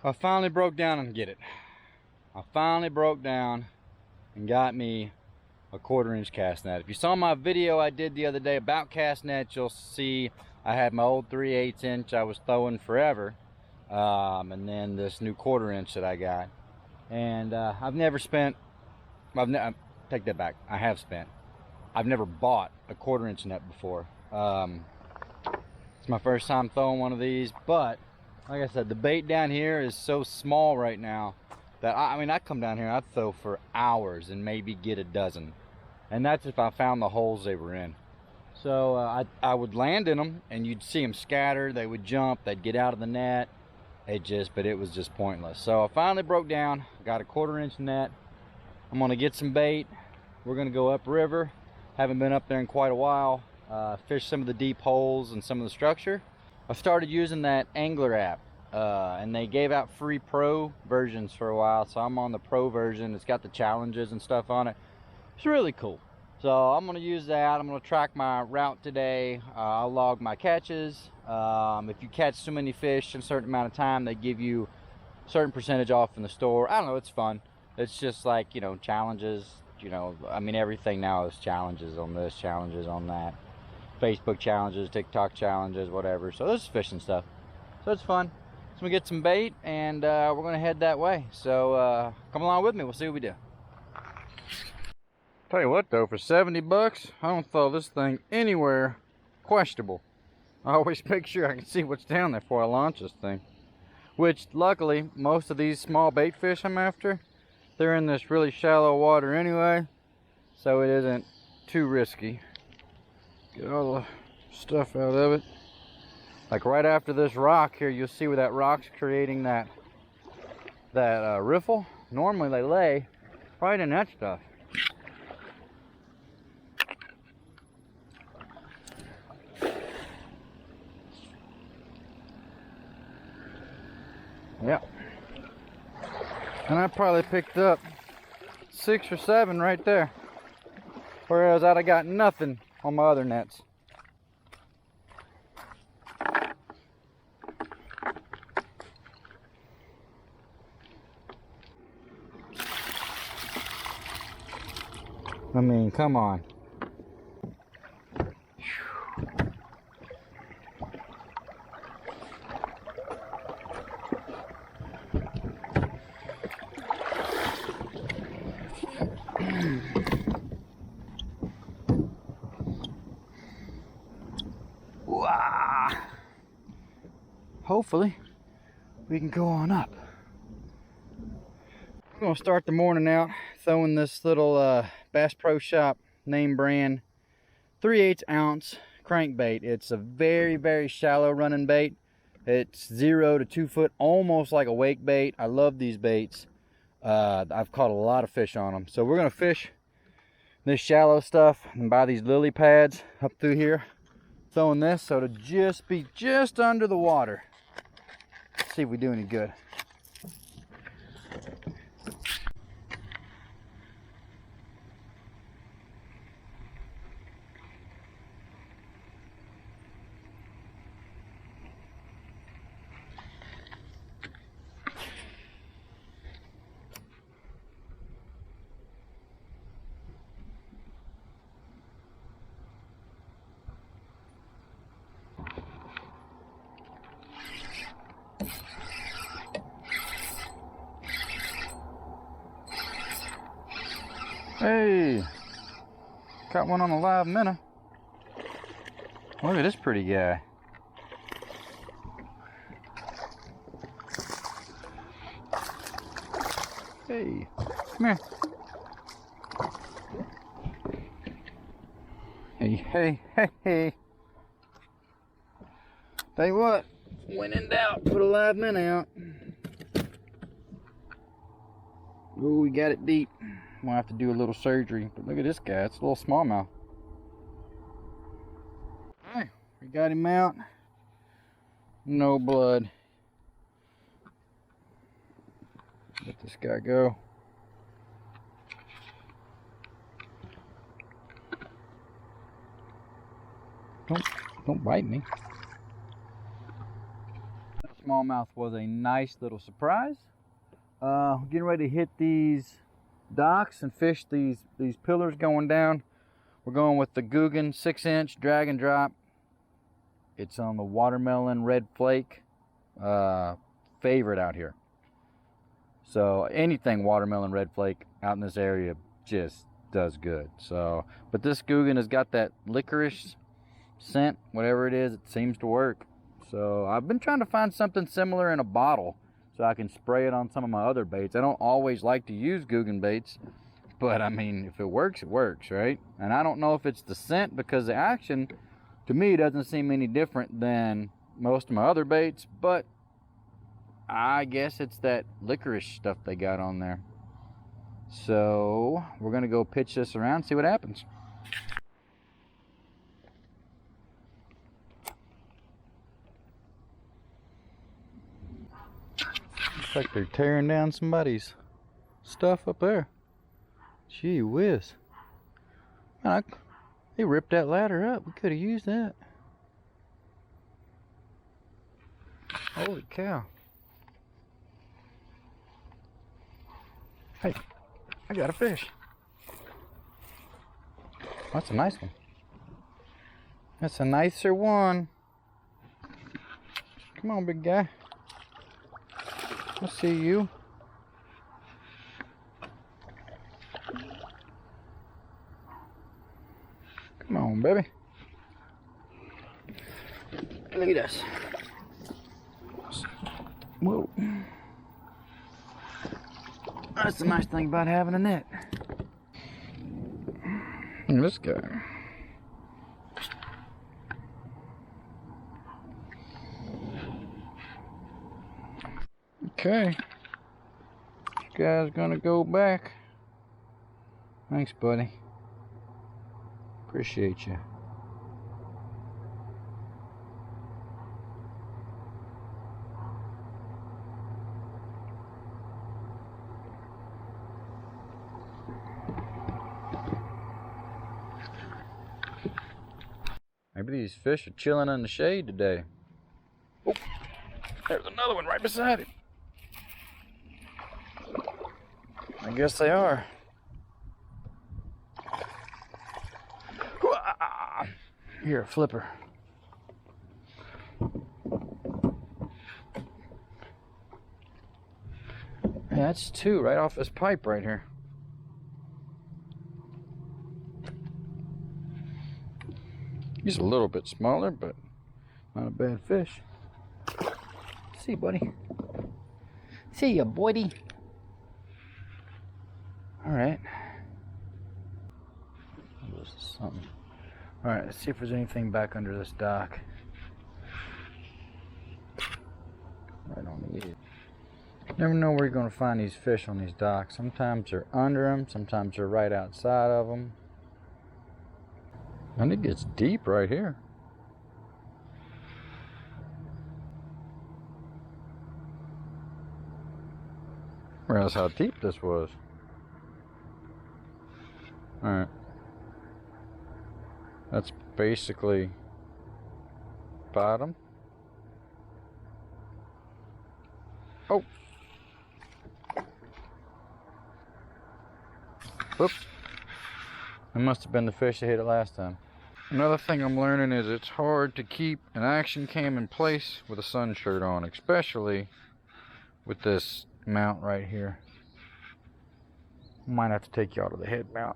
I finally broke down and get it. I finally broke down and got me a 1/4-inch cast net. If you saw my video I did the other day about cast nets, you'll see I had my old 3/8 inch I was throwing forever, and then this new 1/4-inch that I got. And I've never spent, take that back, I have spent. I've never bought a 1/4-inch net before. It's my first time throwing one of these, but like I said, the bait down here is so small right now that I mean, I come down here and I'd throw for hours and maybe get a dozen. And that's if I found the holes they were in. So I would land in them and you'd see them scatter. They would jump, they'd get out of the net. But it was just pointless. So I finally broke down, got a 1/4-inch net. I'm gonna get some bait. We're gonna go upriver. Haven't been up there in quite a while. Fish some of the deep holes and some of the structure. I started using that Anglr app, and they gave out free pro versions for a while, so I'm on the pro version. It's got the challenges and stuff on it. It's really cool. So I'm gonna use that. I'm gonna track my route today. I'll log my catches. If you catch so many fish in a certain amount of time, they give you a certain percentage off in the store. I don't know, it's fun. It's just like, you know, challenges, you know, I mean, everything now is challenges on this, challenges on that. Facebook challenges, TikTok challenges, whatever. So this is fishing stuff. So it's fun. So I'm gonna get some bait and we're gonna head that way. So come along with me, we'll see what we do. Tell you what though, for 70 bucks, I don't throw this thing anywhere questionable. I always make sure I can see what's down there before I launch this thing. Which luckily, most of these small bait fish I'm after, they're in this really shallow water anyway, so it isn't too risky. Get all the stuff out of it. Like right after this rock here, you'll see where that rock's creating that riffle. Normally they lay right in that stuff. Yep. And I probably picked up 6 or 7 right there. Whereas I'd have got nothing on my other nets. I mean, come on. Hopefully we can go on up. I'm gonna start the morning out throwing this little Bass Pro Shop name brand 3/8 ounce crankbait. It's a very, very shallow running bait. It's 0 to 2 foot, almost like a wake bait. I love these baits. I've caught a lot of fish on them. So we're gonna fish this shallow stuff and buy these lily pads up through here, throwing this so to just be just under the water. Let's see if we do any good. Hey, caught one on a live minnow. Look at this pretty guy. Hey, come here. Hey, hey, hey, hey. Tell you what, when in doubt, put a live minnow out. Oh, we got it deep. We'll have to do a little surgery. But look at this guy, it's a little smallmouth. Alright, we got him out. No blood. Let this guy go. Don't bite me. smallmouth was a nice little surprise. Getting ready to hit these docks and fish these pillars going down. We're going with the Guggen 6-inch drag and drop. It's on the watermelon red flake, favorite out here. So anything watermelon red flake out in this area just does good. So, but this Guggen has got that licorice scent, whatever it is, it seems to work. So I've been trying to find something similar in a bottle so I can spray it on some of my other baits. I don't always like to use Guggen baits, but I mean, if it works, right? And I don't know if it's the scent, because the action to me doesn't seem any different than most of my other baits, but I guess it's that licorice stuff they got on there. So we're gonna go pitch this around, see what happens. Looks like they're tearing down somebody's stuff up there. Gee whiz. Man, they ripped that ladder up. We could have used that. Holy cow. Hey, I got a fish. That's a nice one. That's a nicer one. Come on, big guy. I see you. Come on, baby. Look at this. Whoa. That's the nice thing about having a net. And this guy. Okay. This guy's gonna go back. Thanks, buddy. Appreciate you. Maybe these fish are chilling in the shade today. Oh, there's another one right beside it. I guess they are. Here, flipper. Yeah, that's two right off this pipe right here. He's a little bit smaller, but not a bad fish. See you, buddy. See ya, buddy. All right. This is something. All right, let's see if there's anything back under this dock. Right on the edge. Never know where you're going to find these fish on these docks. Sometimes they're under them, sometimes they're right outside of them. And it gets deep right here. Realize how deep this was. All right. That's basically bottom. Oh. Whoops. It must have been the fish that hit it last time. Another thing I'm learning is it's hard to keep an action cam in place with a sun shirt on, especially with this mount right here. Might have to take you out of the head mount.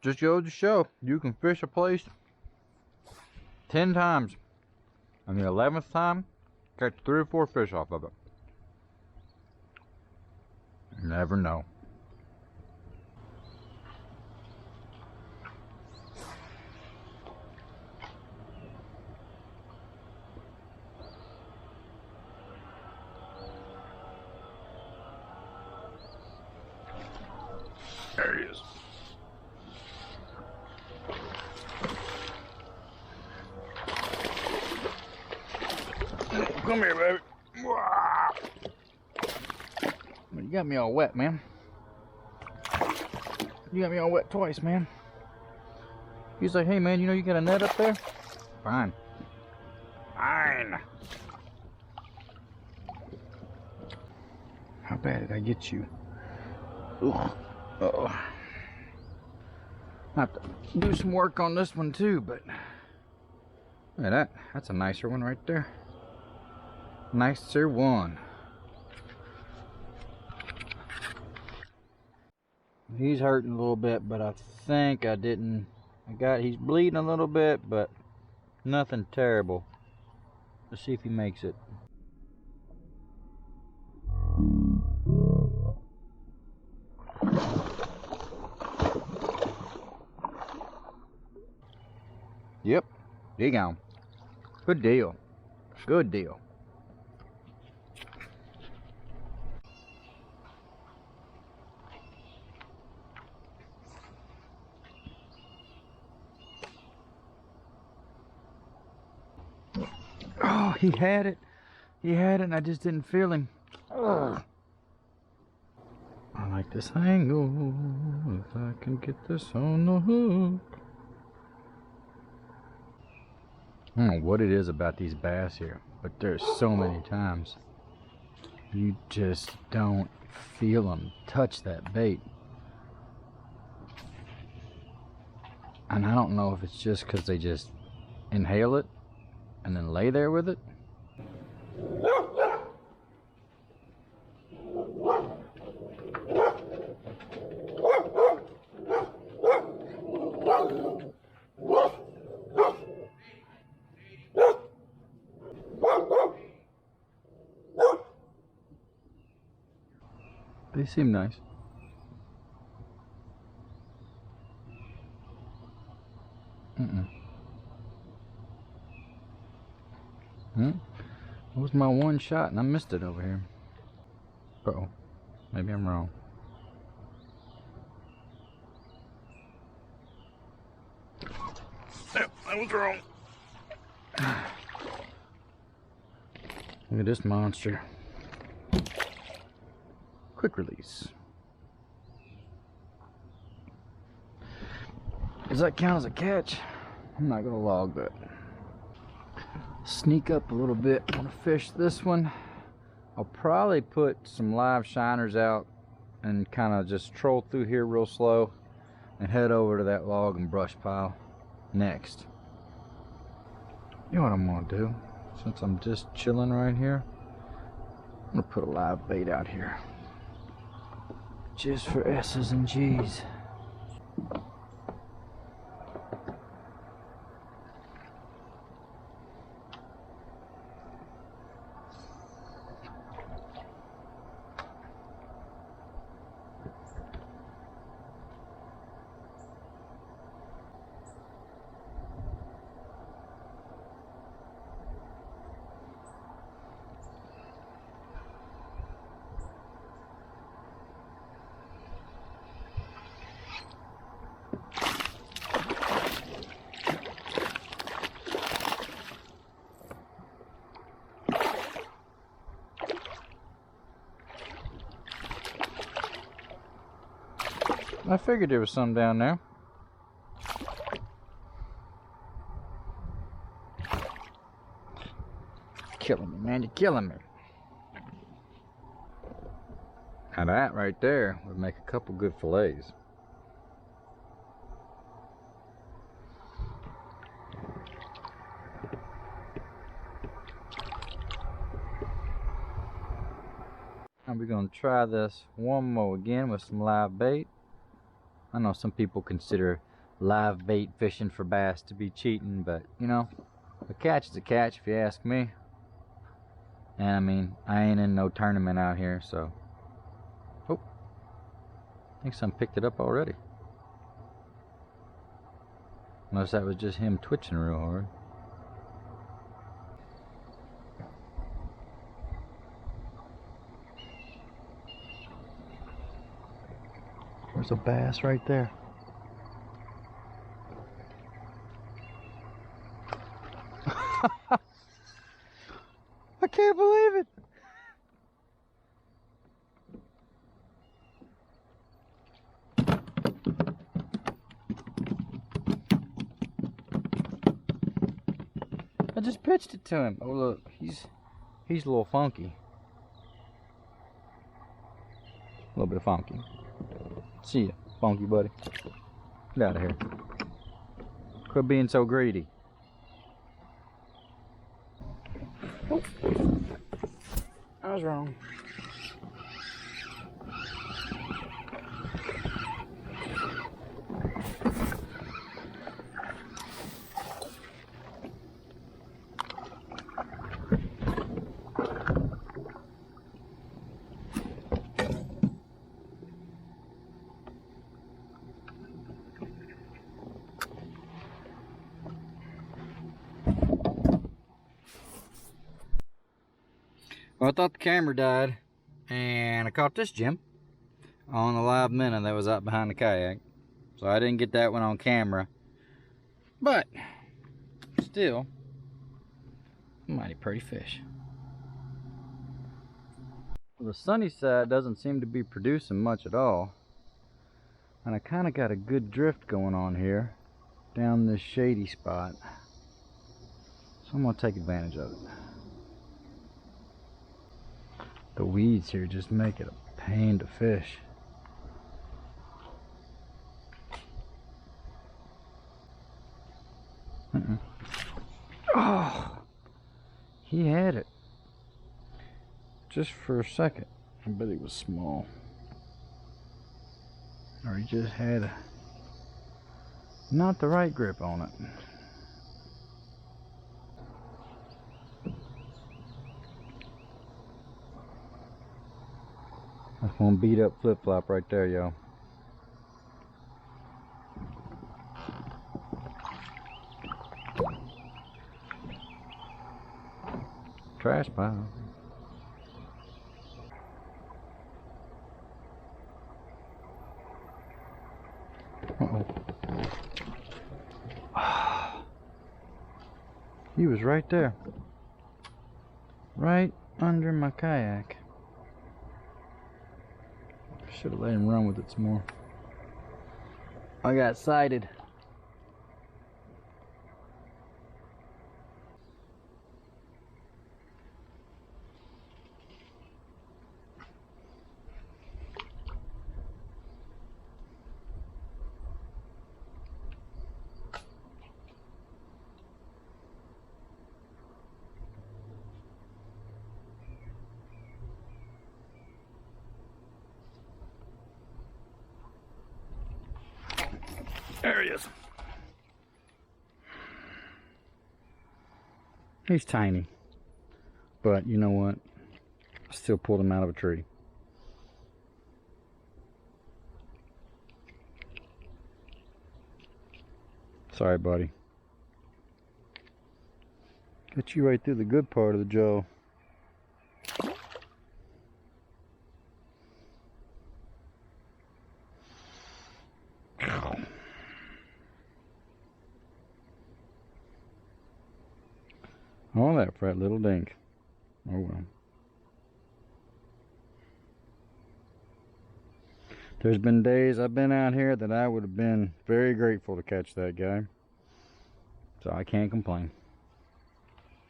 Just goes to show you can fish a place 10 times, and the 11th time catch 3 or 4 fish off of it. You never know. There he is. Come here, baby. You got me all wet, man. You got me all wet twice, man. He's like, hey, man, you know you got a net up there? Fine. Fine. bad did I get you? Ugh. Uh-oh. I have to do some work on this one too, but look at that. That's a nicer one right there. Nicer one. He's hurting a little bit, but I think I didn't. He's bleeding a little bit, but nothing terrible. Let's see if he makes it. Yep, he gone. Good deal. Good deal. Oh, he had it. He had it, and I just didn't feel him. Ugh. I like this angle. If I can get this on the hook. I don't know what it is about these bass here, but there's so many times you just don't feel them touch that bait. And I don't know if it's just because they just inhale it and then lay there with it. They seem nice. That was my one shot and I missed it over here. Uh-oh. Maybe I'm wrong. Yep, I was wrong. Look at this monster. Quick release. Does that count as a catch? I'm not gonna log that. Sneak up a little bit. I'm gonna fish this one. I'll probably put some live shiners out and kind of just troll through here real slow and head over to that log and brush pile next. You know what I'm gonna do? Since I'm just chilling right here, I'm gonna put a live bait out here. Just for S's and G's. I figured there was some down there. Killing me, man, you're killing me. Now that right there would make a couple good fillets. And we're gonna try this one more again with some live bait. I know some people consider live bait fishing for bass to be cheating, but you know, a catch is a catch if you ask me. And I mean, I ain't in no tournament out here, so. Oh, I think some picked it up already. Unless that was just him twitching real hard. There's a bass right there. I can't believe it. I just pitched it to him. Oh look, he's a little funky. little bit funky. See ya, funky buddy. Get out of here. Quit being so greedy. Oh. I was wrong. Well, I thought the camera died, and I caught this gem on the live minnow that was out behind the kayak. So I didn't get that one on camera, but still, mighty pretty fish. Well, the sunny side doesn't seem to be producing much at all, and I kind of got a good drift going on here down this shady spot, so I'm going to take advantage of it. The weeds here just make it a pain to fish. Oh, he had it. Just for a second. I bet he was small. Or he just had not the right grip on it. That's one beat up flip flop right there, y'all. Trash pile. Uh-oh. He was right there. Right under my kayak. Should have let him run with it some more. I got sighted. There he is. He's tiny, but you know what? I still pulled him out of a tree. Sorry, buddy. Got you right through the good part of the jaw. All that for that little dink. Oh well. There's been days I've been out here that I would have been very grateful to catch that guy. So I can't complain.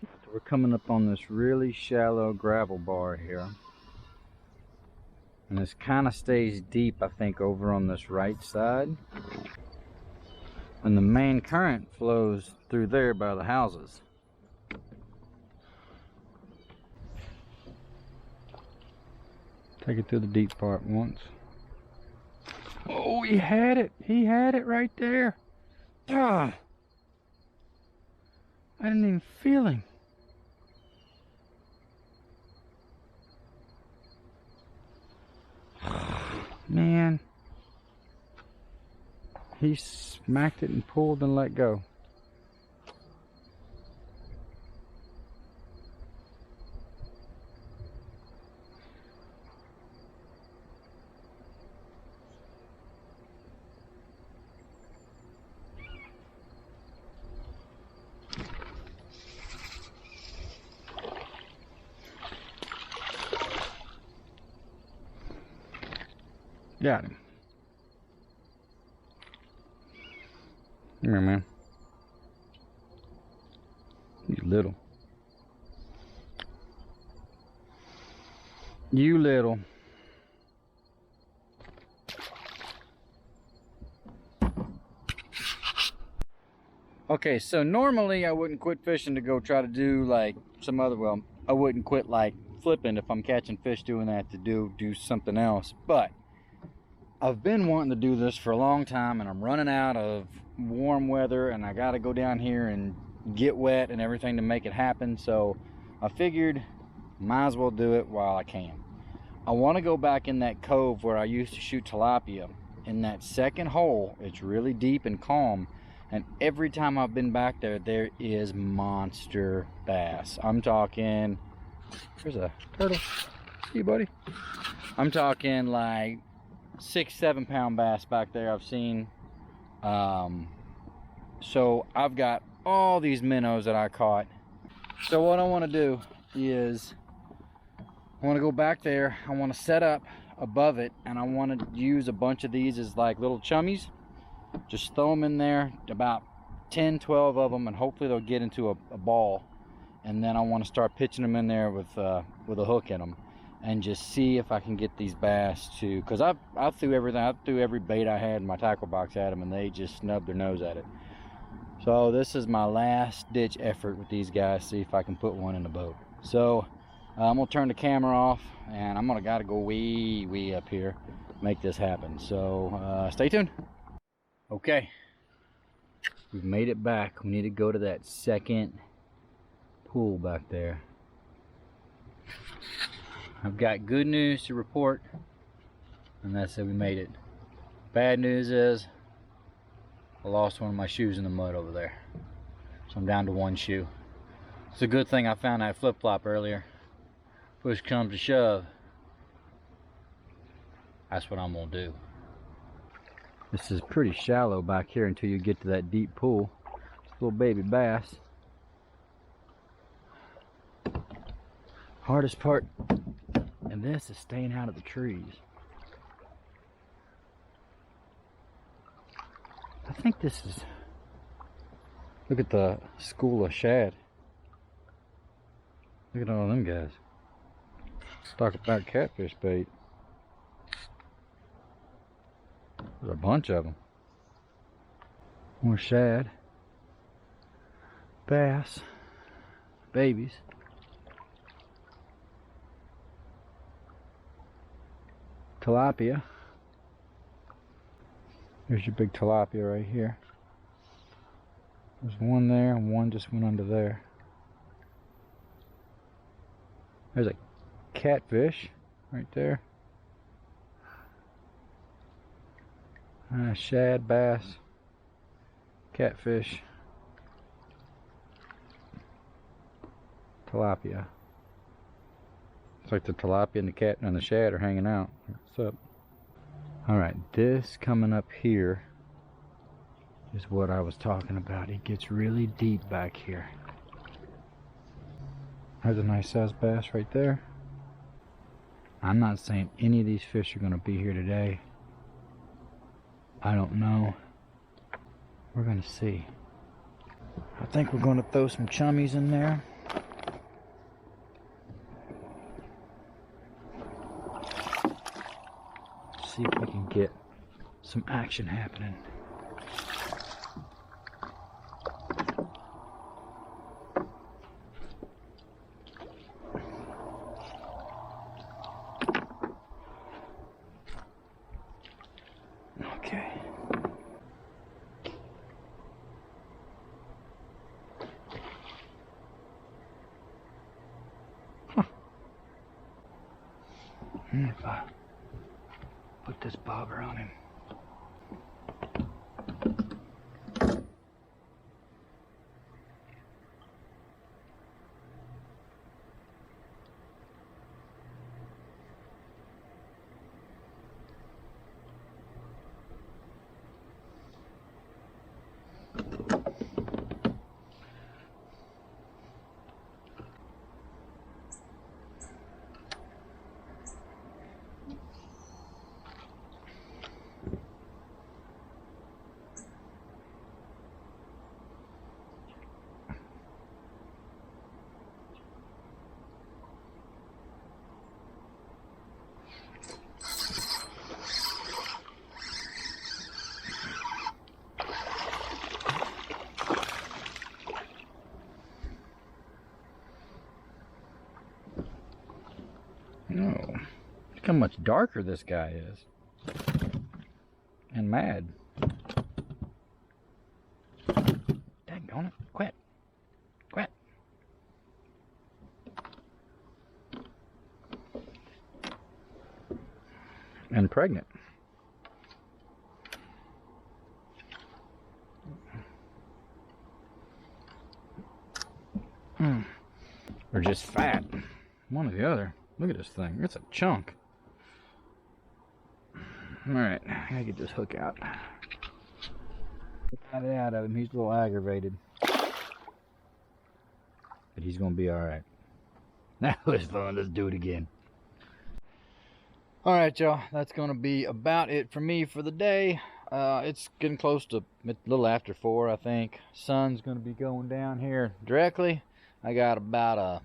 So we're coming up on this really shallow gravel bar here. And this kind of stays deep, I think, over on this right side. And the main current flows through there by the houses. Take it through the deep part once. Oh, he had it. He had it right there. Ah, I didn't even feel him. Man. He smacked it and pulled and let go. Got him. Come here, man. You little. You little. Okay, so normally I wouldn't quit fishing to go try to do like some other, well, I wouldn't quit like flipping if I'm catching fish doing that to do something else. But I've been wanting to do this for a long time, and I'm running out of warm weather, and I got to go down here and get wet and everything to make it happen. So I figured might as well do it while I can. I want to go back in that cove where I used to shoot tilapia. In that second hole, it's really deep and calm, and every time I've been back there, there is monster bass. I'm talking, there's a turtle. See you, buddy. I'm talking like 6-7 pound bass back there I've seen. So I've got all these minnows that I caught. So what I want to do is I want to go back there. I want to set up above it, and I want to use a bunch of these as like little chummies. Just throw them in there, about 10-12 of them, and hopefully they'll get into a ball. And then I want to start pitching them in there with a hook in them, and just see if I can get these bass to, because I threw everything, I threw every bait I had in my tackle box at them, and they just snubbed their nose at it. So this is my last ditch effort with these guys, see if I can put one in the boat. So I'm gonna turn the camera off, and I'm gonna gotta go way up here, make this happen. So stay tuned. Okay, we've made it back. We need to go to that second pool back there. I've got good news to report, and that's that we made it. Bad news is I lost one of my shoes in the mud over there, so I'm down to one shoe. It's a good thing I found that flip-flop earlier. Push comes to shove, that's what I'm gonna do. This is pretty shallow back here until you get to that deep pool. It's a little baby bass. Hardest part in this is staying out of the trees. I think this is, look at the school of shad. Look at all them guys. Talk about catfish bait. There's a bunch of them. More shad, bass, babies. Tilapia. There's your big tilapia right here. There's one there and one just went under there. There's a catfish right there. Shad, bass, catfish, tilapia. It's like the tilapia and the cat and the shad are hanging out. What's up? Alright, this coming up here is what I was talking about. It gets really deep back here. There's a nice sized bass right there. I'm not saying any of these fish are going to be here today. I don't know. We're going to see. I think we're going to throw some chummies in there. See if we can get some action happening. Okay. Huh. If I put this bobber on him. No. Look how much darker this guy is. And mad. Daggone it. Quit. Quit. And pregnant. Or just fat. One or the other. Look at this thing. It's a chunk. Alright, I gotta get this hook out. Got it out of him. He's a little aggravated. But he's gonna be alright. That was fun. Let's do it again. Alright, y'all. That's gonna be about it for me for the day. It's getting close to a little after 4, I think. Sun's gonna be going down here directly. I got about a,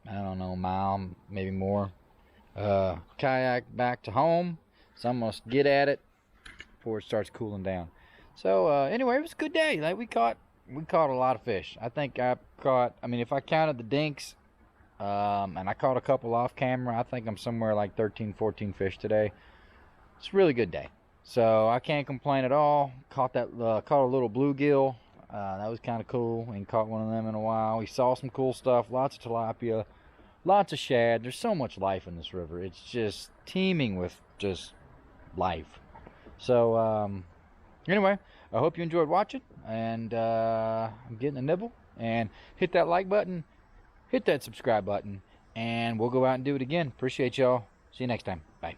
I don't know, mile, maybe more, kayak back to home. So I'm gonna get at it before it starts cooling down. So anyway, it was a good day. Like we caught a lot of fish. I think I caught, I mean, if I counted the dinks, and I caught a couple off camera, I think I'm somewhere like 13, 14 fish today. It's a really good day. So I can't complain at all. Caught a little bluegill. That was kind of cool. Ain't caught one of them in a while. We saw some cool stuff. Lots of tilapia, lots of shad. There's so much life in this river. It's just teeming with just life. So anyway, I hope you enjoyed watching, and I'm getting a nibble. And hit that like button, hit that subscribe button, and we'll go out and do it again. Appreciate y'all. See you next time. Bye.